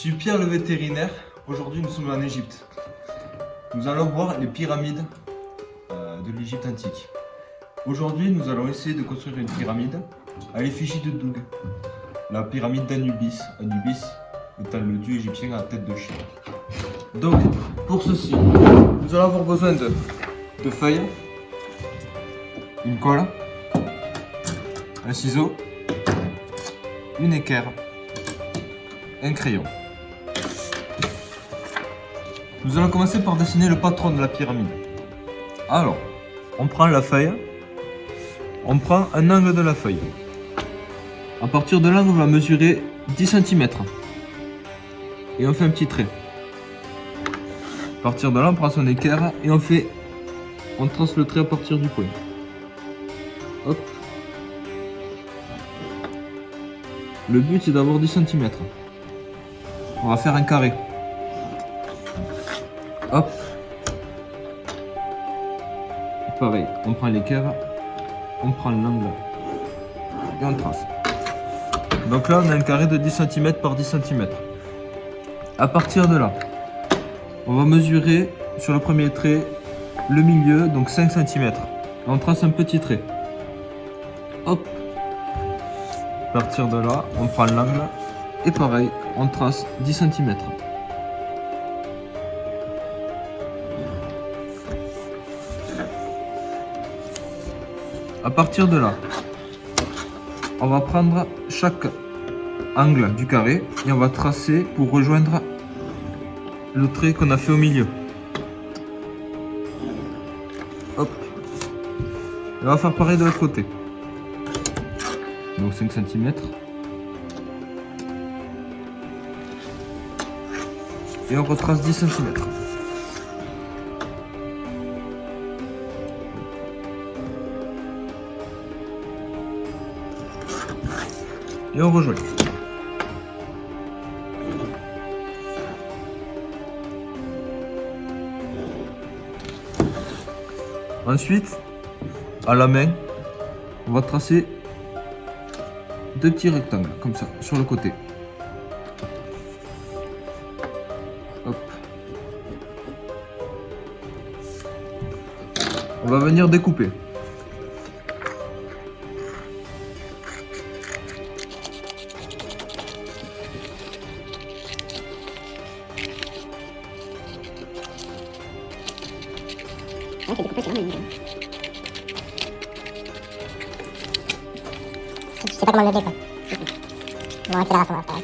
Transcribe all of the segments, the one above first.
suis Pierre le vétérinaire. Aujourd'hui, nous sommes en Égypte. Nous allons voir les pyramides de l'Égypte antique. Aujourd'hui, nous allons essayer de construire une pyramide à l'effigie de Doug, la pyramide d'Anubis. Anubis étant le dieu égyptien à tête de chien. Donc, pour ceci, nous allons avoir besoin de feuilles, une colle, un ciseau, une équerre, un crayon. Nous allons commencer par dessiner le patron de la pyramide. Alors, on prend la feuille, on prend un angle de la feuille. À partir de là, on va mesurer 10 cm. Et on fait un petit trait. À partir de là, on prend son équerre et on trace le trait à partir du point. Hop. Le but c'est d'avoir 10 cm. On va faire un carré. Hop. Pareil, on prend l'équerre, on prend l'angle et on trace. Donc là on a un carré de 10 cm par 10 cm. À partir de là, on va mesurer sur le premier trait le milieu, donc 5 cm. On trace un petit trait. Hop. À partir de là, on prend l'angle et pareil, on trace 10 cm. À partir de là, on va prendre chaque angle du carré et on va tracer pour rejoindre le trait qu'on a fait au milieu. Hop. Et on va faire pareil de l'autre côté. Donc 5 cm. Et on retrace 10 cm. Et on rejoint. Ensuite, à la main, on va tracer deux petits rectangles, comme ça, sur le côté. Hop. On va venir découper. Je sais pas comment le lever quoi. Bon, accélération là, pareil.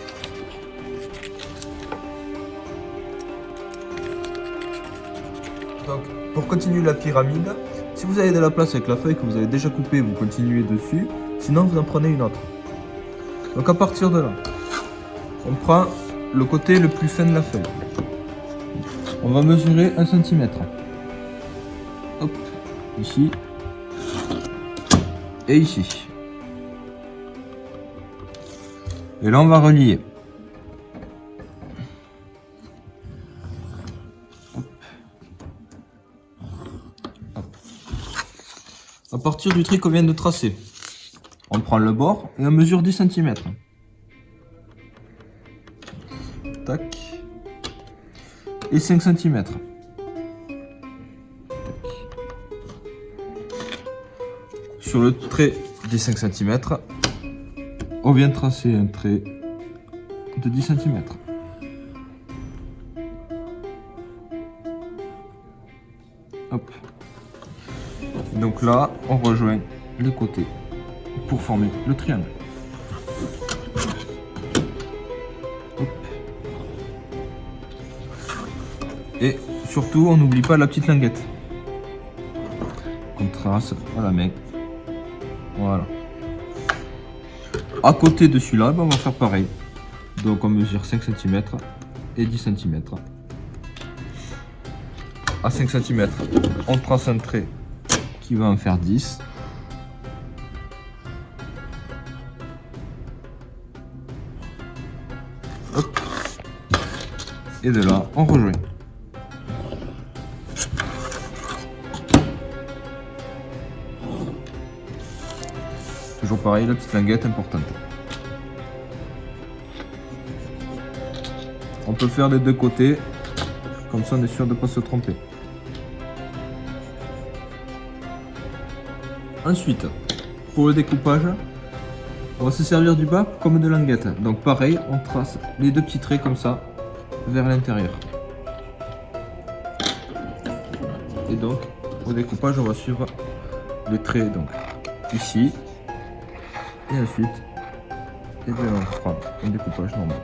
Donc, pour continuer la pyramide, si vous avez de la place avec la feuille que vous avez déjà coupée, vous continuez dessus. Sinon, vous en prenez une autre. Donc, à partir de là, on prend le côté le plus fin de la feuille. On va mesurer 1 cm. Hop, ici. Et ici. Et là, on va relier. Hop. Hop. À partir du trait qu'on vient de tracer, on prend le bord et on mesure 10 cm. Tac. Et 5 cm. Sur le trait des 5 cm, on vient tracer un trait de 10 cm. Hop. Donc là, on rejoint les côtés pour former le triangle. Hop. Et surtout, on n'oublie pas la petite languette qu'on trace à la main. Voilà. À côté de celui-là, on va faire pareil. Donc on mesure 5 cm et 10 cm. À 5 cm, on trace un trait qui va en faire 10. Hop. Et de là, on rejoint. Toujours pareil, la petite languette importante. On peut faire des deux côtés, comme ça on est sûr de ne pas se tromper. Ensuite, pour le découpage, on va se servir du bas comme de languette. Donc pareil, on trace les deux petits traits comme ça, vers l'intérieur. Et donc, au découpage, on va suivre les traits donc ici, et ensuite, et bien on prend un découpage normal.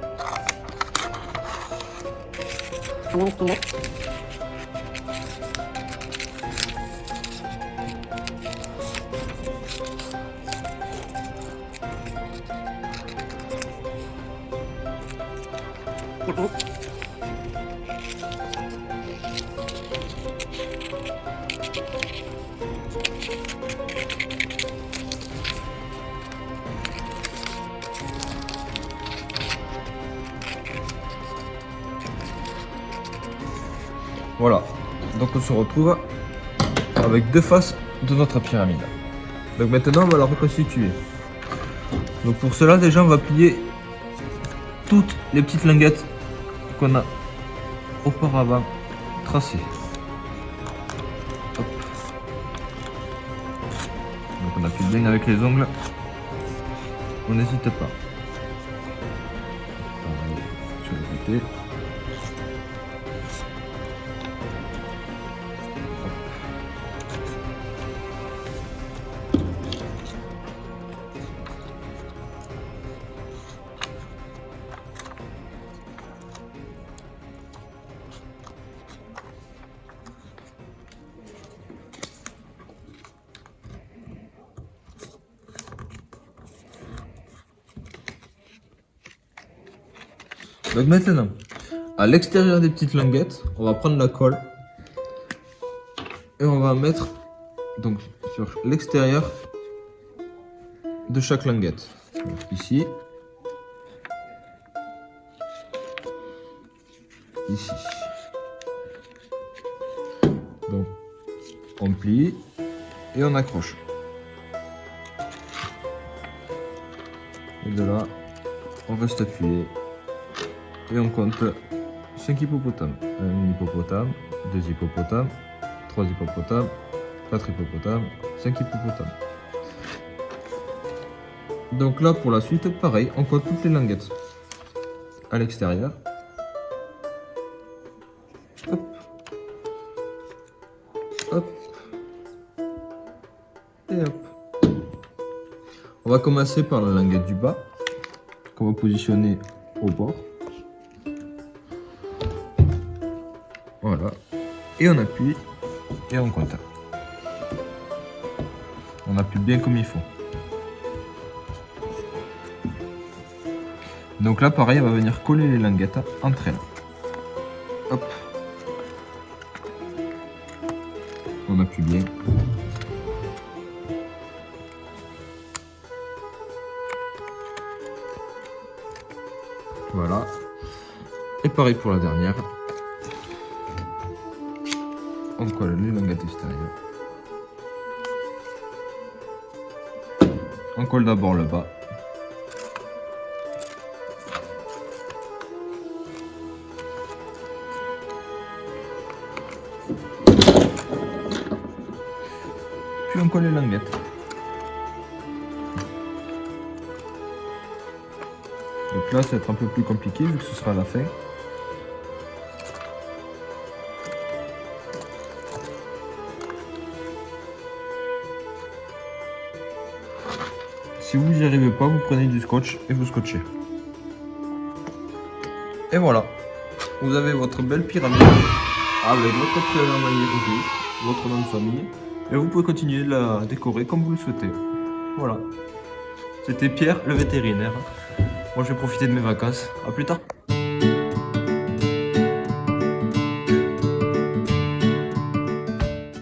Voilà, donc on se retrouve avec deux faces de notre pyramide. Donc maintenant on va la reconstituer. Donc pour cela déjà on va plier toutes les petites languettes qu'on a auparavant tracées. Hop. Donc on appuie bien avec les ongles. On n'hésite pas. Pareil sur le côté. Donc maintenant, à l'extérieur des petites languettes, on va prendre la colle et on va mettre donc sur l'extérieur de chaque languette. Donc, ici, ici. Donc on plie et on accroche. Et de là, on reste appuyé. Et on compte 5 hippopotames. Un hippopotame, 2 hippopotames, 3 hippopotames, 4 hippopotames, 5 hippopotames. Donc là pour la suite, pareil, on compte toutes les languettes à l'extérieur. Hop. Hop. Et hop. On va commencer par la languette du bas, qu'on va positionner au bord. Voilà, et on appuie et on compte. On appuie bien comme il faut. Donc là, pareil, on va venir coller les languettes entre elles. Hop. On appuie bien. Voilà. Et pareil pour la dernière. On colle les languettes extérieures. On colle d'abord le bas. Puis on colle les languettes. Donc là, ça va être un peu plus compliqué vu que ce sera à la fin. Si vous n'y arrivez pas, vous prenez du scotch et vous scotchez. Et voilà, vous avez votre belle pyramide avec votre prénom hiéroglyphe, votre nom de famille, et vous pouvez continuer de la décorer comme vous le souhaitez. Voilà. C'était Pierre, le vétérinaire. Moi, je vais profiter de mes vacances. À plus tard.